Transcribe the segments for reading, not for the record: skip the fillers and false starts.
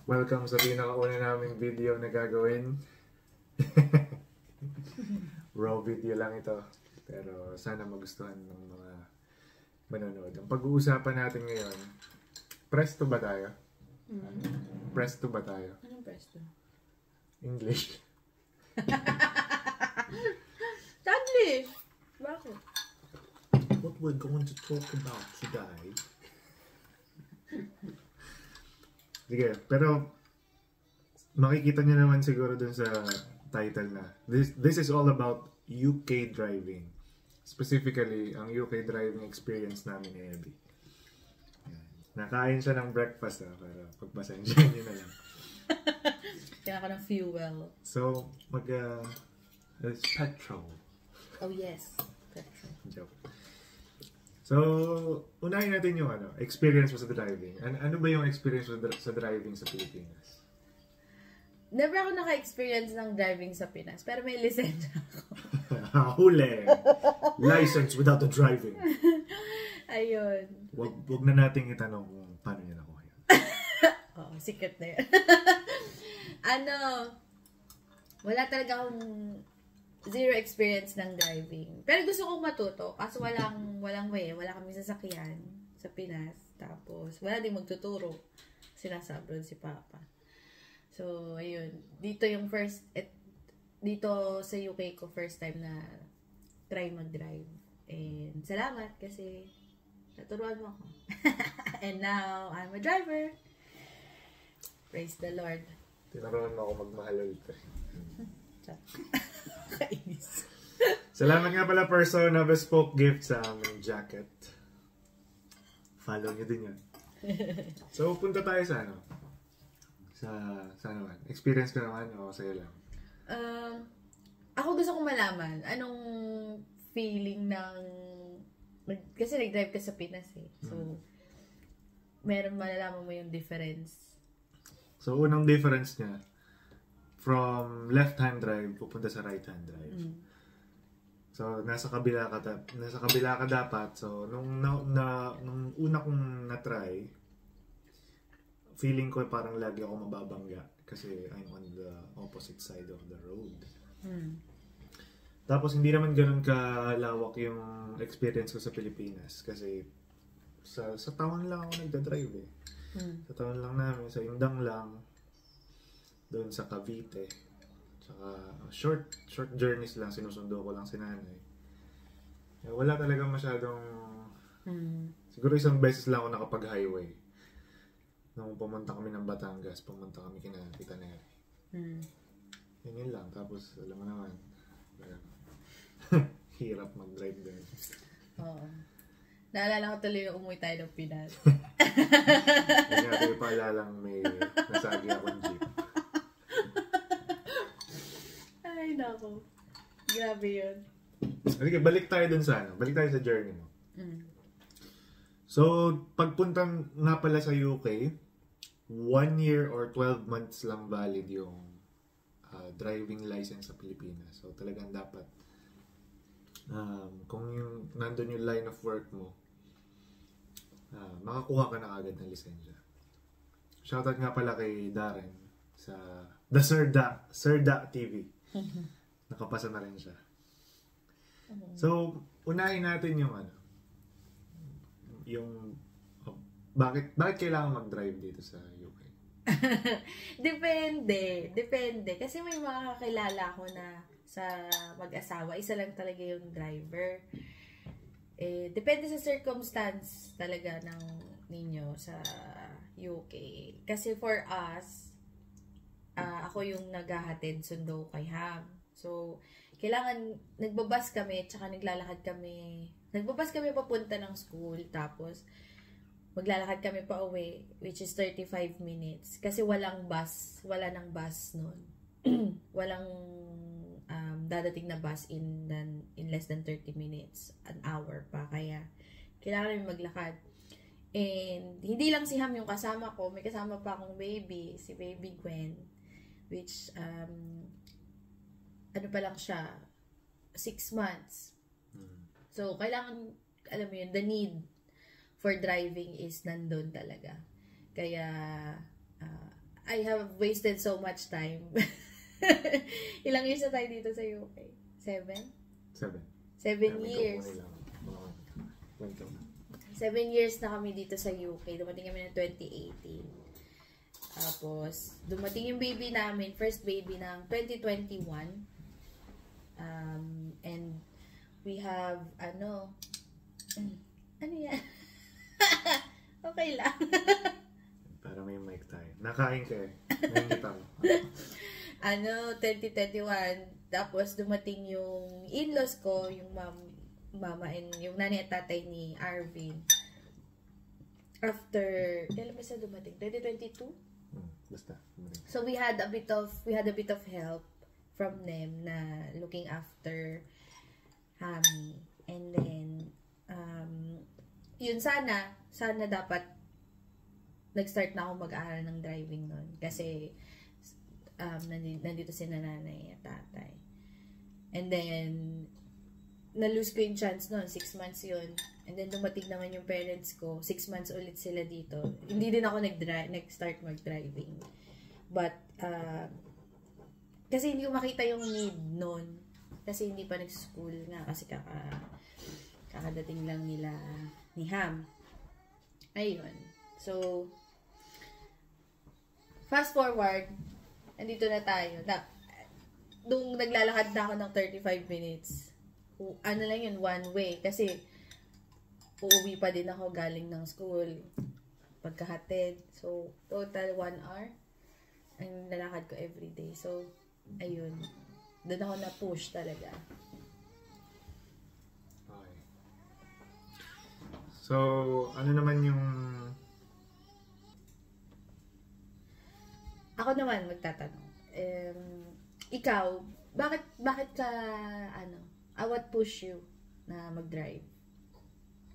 Welcome sa pinakauna naming video na gagawin. Raw video lang ito. Pero sana magustuhan ng mga manonood. Ang pag-uusapan natin ngayon, presto ba tayo? Presto ba tayo? Anong presto? English. Taglish! Bakit? What we're going to talk about today. Sige, pero makikita niyo naman siguro dun sa title na. This is all about UK driving. Specifically, ang UK driving experience namin ni Abby. Nakain siya ng breakfast pero pagpasensyahan niyo na lang. Kaya ako ng fuel. So, it's petrol. Oh yes, petrol. Joke. So, unahin natin yung experience mo sa driving. Ano ba yung experience mo sa driving sa Pilipinas? Never ako naka-experience ng driving sa Pinas, pero may lisensya ako. Huli! License without the driving. Ayun. Wag na nating itanong kung paano niya nakuha yun. Oo, secret na yun. Wala talaga akong zero experience ng driving. Pero gusto kong matuto, kaso walang way. Wala kami sasakyan sa Pinas. Tapos, wala din magtuturo. Sinasabron si Papa. So, ayun. Dito sa UK ko, first time na try mag-drive. And salamat kasi naturuan mo ako. And now, I'm a driver. Praise the Lord. Tinuruan mo ako magmahal ulit. Kainis. Salamat nga pala person na bespoke gift sa aming jacket. Follow nyo din yan. So, punta tayo sa naman. Experience ko naman o sa'yo lang? Ako gusto kong malaman anong feeling ng kasi nag-drive ka sa Pinas eh. So, malalaman mo yung difference. So, unang difference niya, from left-hand drive pupunta sa right-hand drive. So, nasa kabila ka dapat. So, nung una kong na-try, feeling ko parang lagi ako mababangga kasi I'm on the opposite side of the road. Tapos, hindi naman ganun kalawak yung experience ko sa Pilipinas kasi sa town lang ako nagda-drive eh. Sa town lang namin, sa Indang lang, doon sa Cavite. Tsaka short journeys lang, sinusundo ko lang si nanay. Wala talaga masyadong siguro isang beses lang ako nakapag-highway. Nung pumunta kami ng Batangas, pumunta kami kina Tita Neri. Yun lang. Tapos, alam mo naman, hirap mag-drive din. Oo. Naalala ko tuloy yung umuwi tayo ng Pinas. Hindi natin paalalang may nasagi akong jeep. Ay, nako. Grabe yun. Okay, balik tayo dun sa balik tayo sa journey mo. So, pagpunta nga pala sa UK, 1 year or 12 months lang valid yung driving license sa Pilipinas. So, talagang dapat kung nandun yung line of work mo, makakuha ka na agad ng lisensya. Shoutout nga pala kay Darren sa The Sirda TV. Nakapasa na rin siya. So, unahin natin yung bakit kailangan mag-drive dito sa UK? Depende. Kasi may mga kakilala ko na sa mag-asawa, isa lang talaga yung driver. Depende sa circumstance talaga ng ninyo sa UK. Kasi for us, ako yung naghahatid sundo kay Ham. So, kailangan nagbabas kami, tsaka naglalakad kami. Nagbabas kami papunta ng school, tapos maglalakad kami pa uwi, which is 35 minutes. Kasi wala nang bus noon. Walang dadating na bus in less than 30 minutes, an hour pa. Kaya, kailangan namin maglakad. And, hindi lang si Ham yung kasama ko. May kasama pa akong baby, si Baby Gwen. Which, pa lang siya, 6 months. So, kailangan, alam mo yun, the need for driving is nandun talaga. Kaya, I have wasted so much time. Ilang years na tayo dito sa UK? 7 years. 7 years na kami dito sa UK. Dumating kami ng 2018. Tapos, dumating yung baby namin, first baby ng 2021. And we have, ano yan? Okay lang. Para may mic tayo. Nakain ka eh. Nangita mo. 2021. Tapos, dumating yung in-laws ko, yung mama and yung nanay at tatay ni Arvin. After, kailan ba siya dumating? 2022? Basta. So we had a bit of help from them na looking after Hami. And then yun sana dapat nag-start na ako mag-aaral ng driving noon kasi nandito si nanay at tatay. And then na-lose ko yung chance noon, 6 months yun. And then dumating naman yung parents ko, 6 months ulit sila dito. Hindi din ako nag-start mag-driving. But, kasi hindi ko makita yung need noon. Kasi hindi pa nag-school nga, kasi kakadating lang nila ni Ham. Ayun. So, fast forward, andito na tayo. Nung naglalakad na ako ng 35 minutes, ano lang yun, one way. Kasi, uuwi pa din ako galing ng school. Pagkahatid. So, total 1 hour ang lalakad ko everyday. So, ayun. Doon ako na-push talaga. Okay. So, ano naman yung... Ako naman magtatanong. Ikaw, bakit ka, what push you na mag-drive?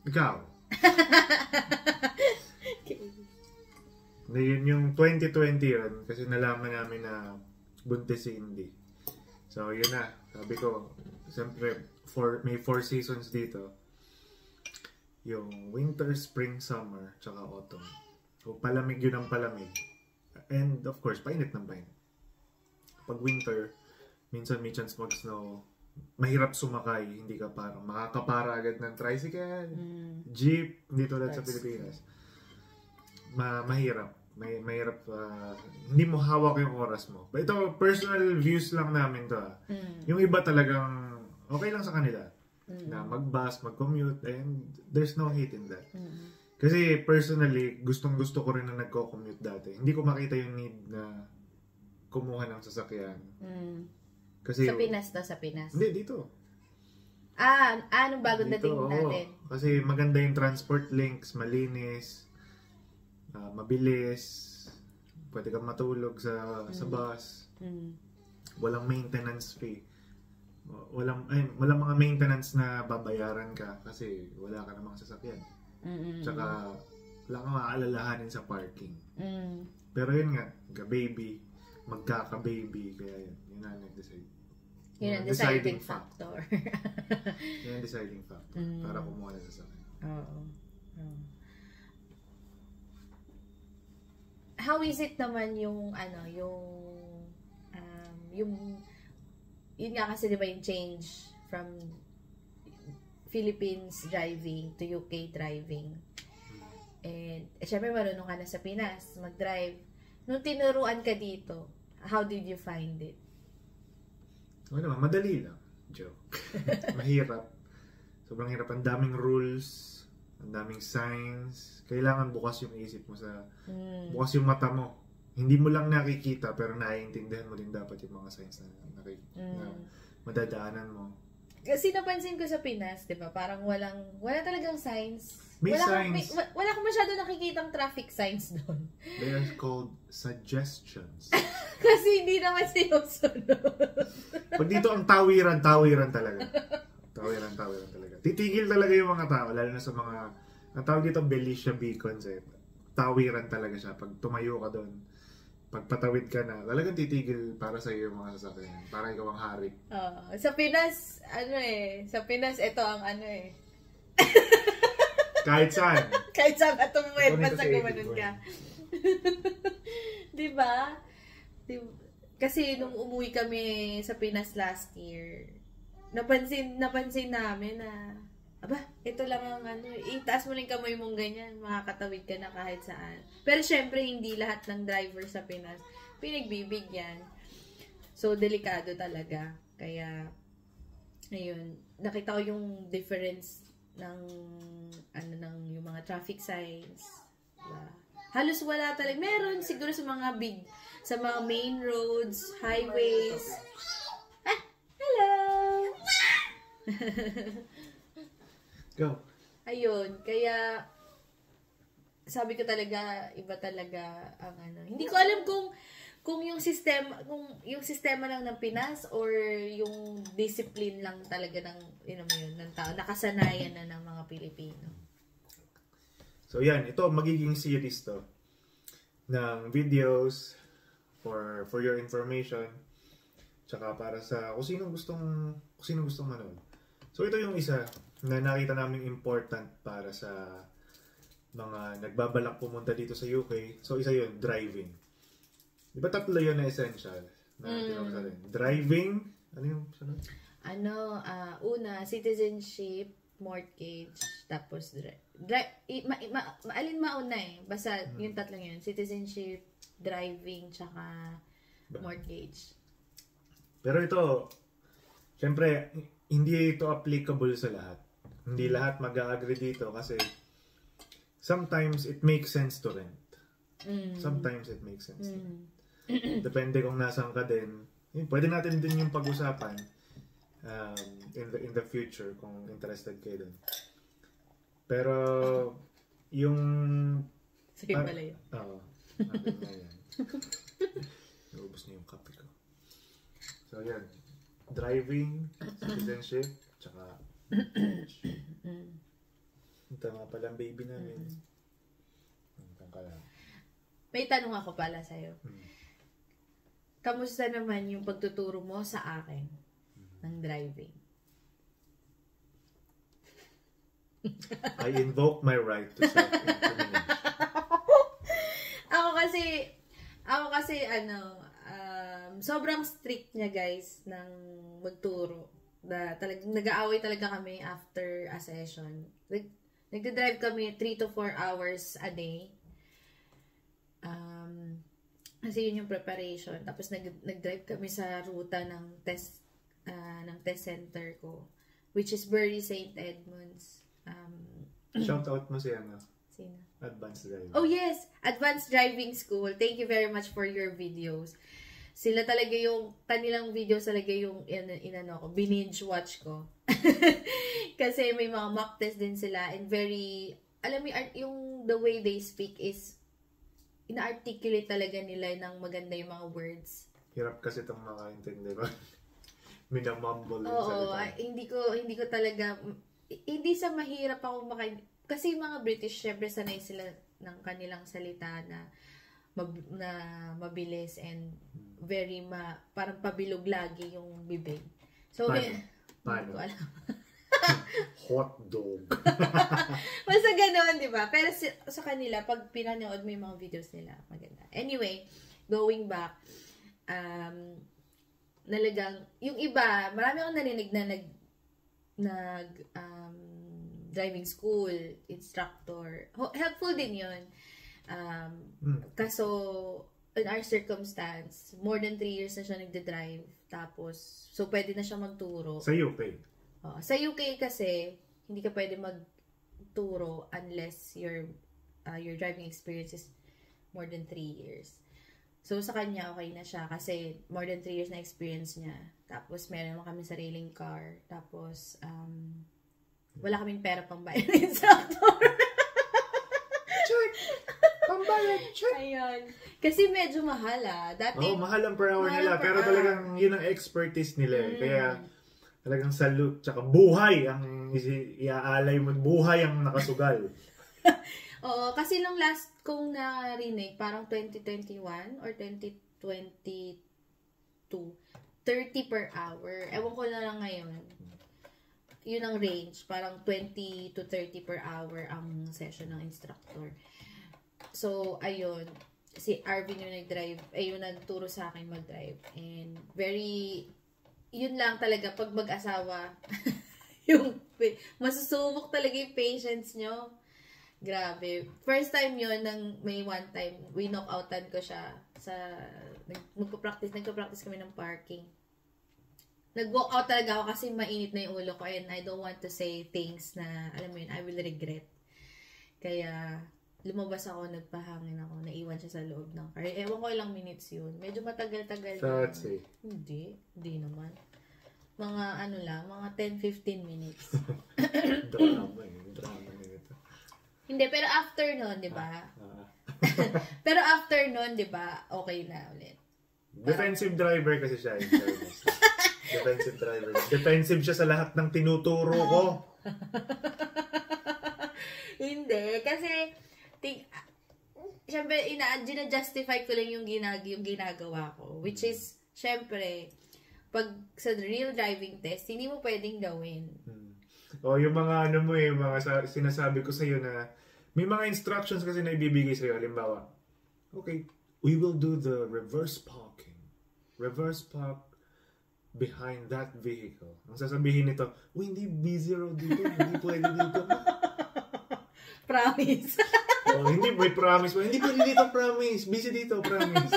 Ikaw? Yun yung 2020 yun. Kasi nalaman namin na buntis si Indy. So, yun na. Sabi ko, siyempre, may 4 seasons dito. Yung winter, spring, summer, tsaka autumn. So, palamig yun ang palamig. And, of course, painit ng painit. Pag winter, minsan may chance mag-snow. Mahirap sumakay, hindi ka parang makakapara agad ng tricycle, jeep, hindi tulad sa Pilipinas. Mahirap. Mahirap, hindi mo hawak yung oras mo. But ito, personal views lang namin to. Yung iba talagang okay lang sa kanila. Na mag-bus, mag-commute, and there's no hate in that. Kasi personally, gustong-gusto ko rin na nagko-commute dati. Hindi ko makita yung need na kumuha ng sasakyan. Kasi, sa Pinas to, sa Pinas? Hindi, dito. Anong bagong dating natin? Kasi maganda yung transport links, malinis, mabilis, pwede kang matulog sa bus, walang maintenance fee. Walang mga maintenance na babayaran ka kasi wala ka namang sasakyan. Tsaka, wala kang maalalahanin sa parking. Pero yun nga, baby, magkaka-baby, kaya yun na nag-decide. Yun ang deciding factor. Yun ang deciding factor para kumuha na sa akin. Oo. How is it naman yung yun nga kasi diba yung change from Philippines driving to UK driving. And syempre marunong ka na sa Pinas mag-drive. Nung tinuruan ka dito, how did you find it? Naman, madali lang. Joke. Mahirap. Sobrang hirap. Ang daming rules, ang daming signs. Kailangan bukas yung isip mo bukas yung mata mo. Hindi mo lang nakikita, pero naiintindihan mo din dapat yung mga signs na madadaanan mo. Kasi napansin ko sa Pinas, di ba? Parang wala talagang signs. May signs. Wala akong masyado nakikitang traffic signs doon. They are called suggestions. Kasi hindi naman sinusunod. Pag dito ang tawiran talaga. Tawiran talaga. Titigil talaga yung mga tao, lalo na sa mga, ang tawag dito Belicia Beacons eh. Tawiran talaga siya. Pag tumayo ka doon, pag patawid ka na, talagang titigil para sa iyo yung mga sasakyan. Para ikaw ang hari. Sa Pinas, sa Pinas, ito ang Kahit saan. Kahit saan at tumuwid, basta gumanon ka. Diba? Kasi nung umuwi kami sa Pinas last year, napansin namin na, aba, ito lang ang itaas mo lang yung kamay mong ganyan, makakatawid ka na kahit saan. Pero syempre, hindi lahat ng driver sa Pinas pinagbibigyan. So, delikado talaga. Kaya, ayun, nakita ko yung difference ng, yung mga traffic signs. Diba? Halos wala talaga. Meron siguro sa mga main roads, highways. Ah, hello! Go. Ayun, kaya sabi ko talaga, iba talaga ang Hindi ko alam kung yung sistema lang ng Pinas or yung discipline lang talaga ng tao, nakasanayan na ng mga Pilipino. So yan, ito magiging series to ng videos for your information, tsaka para sa kung sino gustong manood. So ito yung isa na nakita namin important para sa mga nagbabalak pumunta dito sa UK. So isa yun, driving. Di ba tatlo yun na essential na tinawag rin? Driving, ano yung sunod? Una, citizenship, mortgage, tapos maalin mauna basta yung tatlong yun, citizenship, driving, tsaka mortgage. Pero ito, syempre, hindi ito applicable sa lahat. Hindi lahat mag-a-agree dito kasi sometimes it makes sense to rent. Sometimes it makes sense to rent. Depende kung nasaan ka din. Pwede natin din yung pag-usapan in the future kung interested kayo dun. Pero yung sige pala yun. Oo. Natin na yan. Naubos na yung kape ko. So yan. Driving, citizenship, tsaka ito nga pala ang baby namin. May tanong ako pala sa'yo. Kamusta naman yung pagtuturo mo sa akin ng driving? I invoke my right to self-incrimination. Ako kasi sobrang strict niya guys ng magturo. Talagang nag-aaway talaga kami after a session. Nagde-drive kami 3 to 4 hours a day. Kasi yun yung preparation. Tapos nag-drive kami sa ruta ng test center ko, which is Bury St. Edmunds. Shout out mo si Sino? Advanced Driving. Oh yes! Advanced Driving School. Thank you very much for your videos. Sila talaga kanilang videos talaga yung binge watch ko. Kasi may mga mock test din sila and very, alam mo yung the way they speak is ina-articulate talaga nila ng maganda yung mga words. Hirap kasi itong makaintindi ba? Minamumble yung salita. Oo, hindi ko talaga, hindi sa mahirap ako kasi yung mga British, syempre sanay sila ng kanilang salita na mabilis and very parang pabilog lagi yung bibig. So, Paano? Hindi ko alam. Hot dog. Basta gano'n, di ba? Pero sa kanila, pag pinanood mo yung mga videos nila, maganda. Anyway, going back, nalagang, yung iba, marami akong narinig na driving school, instructor. Helpful din yun. Kaso, in our circumstance, more than 3 years na siya nagde-drive. Tapos, so pwede na siya magturo. Sa UK? Sa UK kasi, hindi ka pwede magturo unless your driving experience is more than 3 years. So, sa kanya, okay na siya kasi more than 3 years na experience niya. Tapos, meron kami sariling car. Tapos, wala kaming pera pang bayad ng instructor. Check! Pambayad, check! Ayun. Kasi medyo mahal Dati, mahal ang per hour nila. Pero talagang yun ang expertise nila. Kaya, talagang salute. Tsaka buhay ang iaalay mo. Buhay ang nakasugal. Oo, kasi nung last kong narinig, parang 2021 or 2022, 30 per hour. Ewan ko na lang ngayon. Yun ang range. Parang 20 to 30 per hour ang session ng instructor. So, ayun. si Arvin yung nag-drive, yung nagturo sa akin mag-drive. And yun lang talaga, pag mag-asawa, yung, masusubok talaga yung patience nyo. Grabe. First time yun, may one time, knock-outan ko siya nagpa-practice kami ng parking. Nag-walk out talaga ako kasi mainit na yung ulo ko and I don't want to say things na, alam mo yun, I will regret. Kaya, lumabas ako, nagpahangin ako, naiwan siya sa loob ng car. Ewan ko ilang minutes yun. Medyo matagal-tagal. That's it. Hindi naman. Mga mga 10-15 minutes. Drama nito. Hindi, pero after nun, di ba? Pero after nun, di ba, okay na ulit. Defensive driver kasi siya. Defensive driver. Defensive siya sa lahat ng tinuturo ko. Hindi, kasi syempre, gina-justify ko lang yung ginagawa ko. Which is, syempre, pag sa real driving test, hindi mo pwedeng gawin. O, yung mga mga sinasabi ko sa'yo na, may mga instructions kasi na ibibigay sa'yo. Halimbawa, okay, we will do the reverse parking. Reverse park behind that vehicle. Ang sasabihin nito, hindi B0 dito, hindi pwede dito. Promise. Hindi, may promise pa. Hindi pwede dito, promise. Busy dito, promise.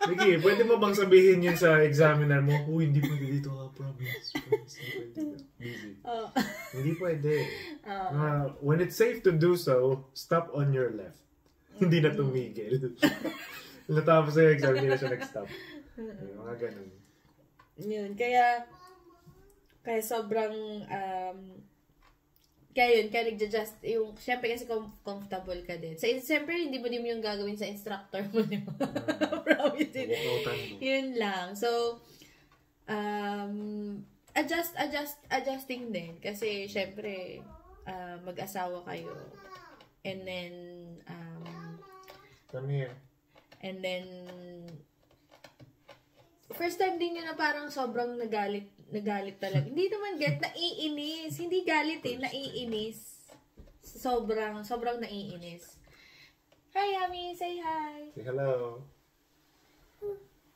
Sige, pwede mo bang sabihin yun sa examiner mo? Hindi pwede dito, promise. Hindi pwede dito. Busy. Hindi pwede. When it's safe to do so, stop on your left. Hindi na tumigil. Natapos sa exam, hindi na siya nag-stop. Mga ganun. Yun, kaya sobrang, kaya nagja-just, syempre kasi comfortable ka din. Siyempre, hindi mo din yung gagawin sa instructor mo, di ba? Promise it. Yun lang. So, adjusting din. Kasi, syempre, mag-asawa kayo. And then, come here. And then, first time din yun na parang sobrang nagalit talaga. Hindi naman naiinis. Hindi galit naiinis. Sobrang naiinis. Hi, Yami. Say hi. Say hello.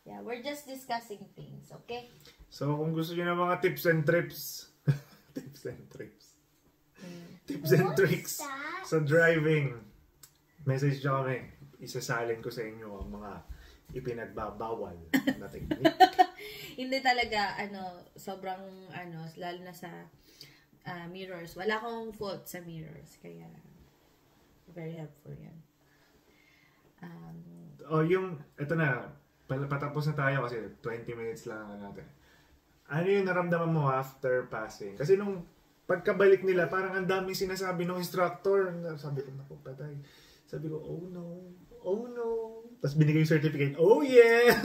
Yeah, we're just discussing things, okay? So, kung gusto nyo ng mga tips and tricks sa driving, message nyo kami. Isasalin ko sa inyo ang mga ipinagbabawal na technique. Hindi talaga, sobrang, lalo na sa mirrors. Wala akong fault sa mirrors. Kaya, very helpful yan. Ito na, patapos na tayo kasi 20 minutes lang natin. Ano yung naramdaman mo after passing? Kasi nung pagkabalik nila, parang ang daming sinasabi ng instructor. Sabi ko, naku, patay. Sabi ko, oh no. Tapos binigay yung certificate, oh yes!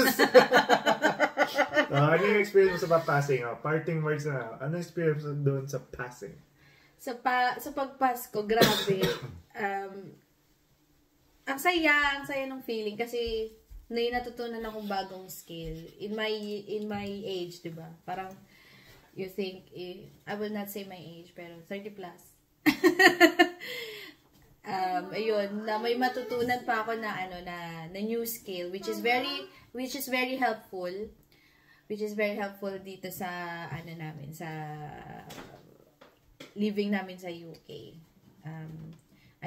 Ano yung experience mo sa passing? Parting words na, ano yung experience mo doon sa passing? Sa pag-pass ko, grabe. Ang saya ng feeling kasi may natutunan akong bagong skill. In my age, di ba? Parang, you think, I will not say my age, pero 30 plus. Ayun, na may matutunan pa ako na na new skill which is very helpful dito sa namin sa living namin sa UK.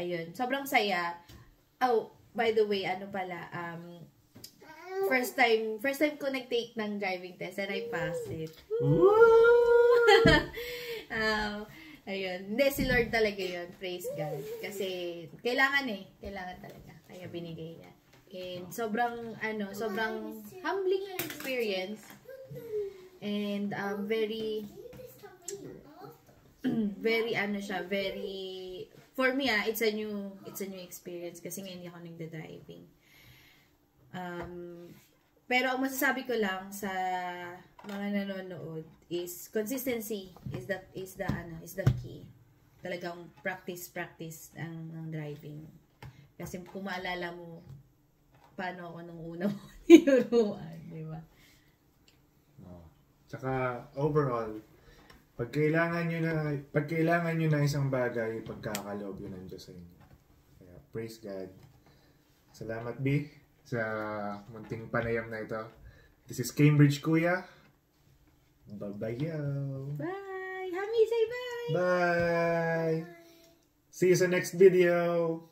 Ayun, sobrang saya. Oh, by the way, first time ko nag-take ng driving test and I passed it. Ayun. Hindi, si Lord talaga yun. Praise God. Kasi, kailangan talaga. Kaya binigay niya. And, sobrang humbling experience. And, very, for me, it's a new experience. Kasi ngayon hindi ako nagda-driving. Pero, ang masasabi ko lang sa mga nanonood is consistency is the key. Talagang practice ang driving. Kasi kung maalala mo paano ako nung una mo tinuruan, di ba? Tsaka overall, pag kailangan nyo na isang bagay, pagkakaloob yun ang Diyos sa inyo. Kaya praise God. Salamat, B, sa munting panayam na ito. This is Cambridge Kuya. Bye-bye, yo. Bye! Hami, say bye! Bye! See you sa next video!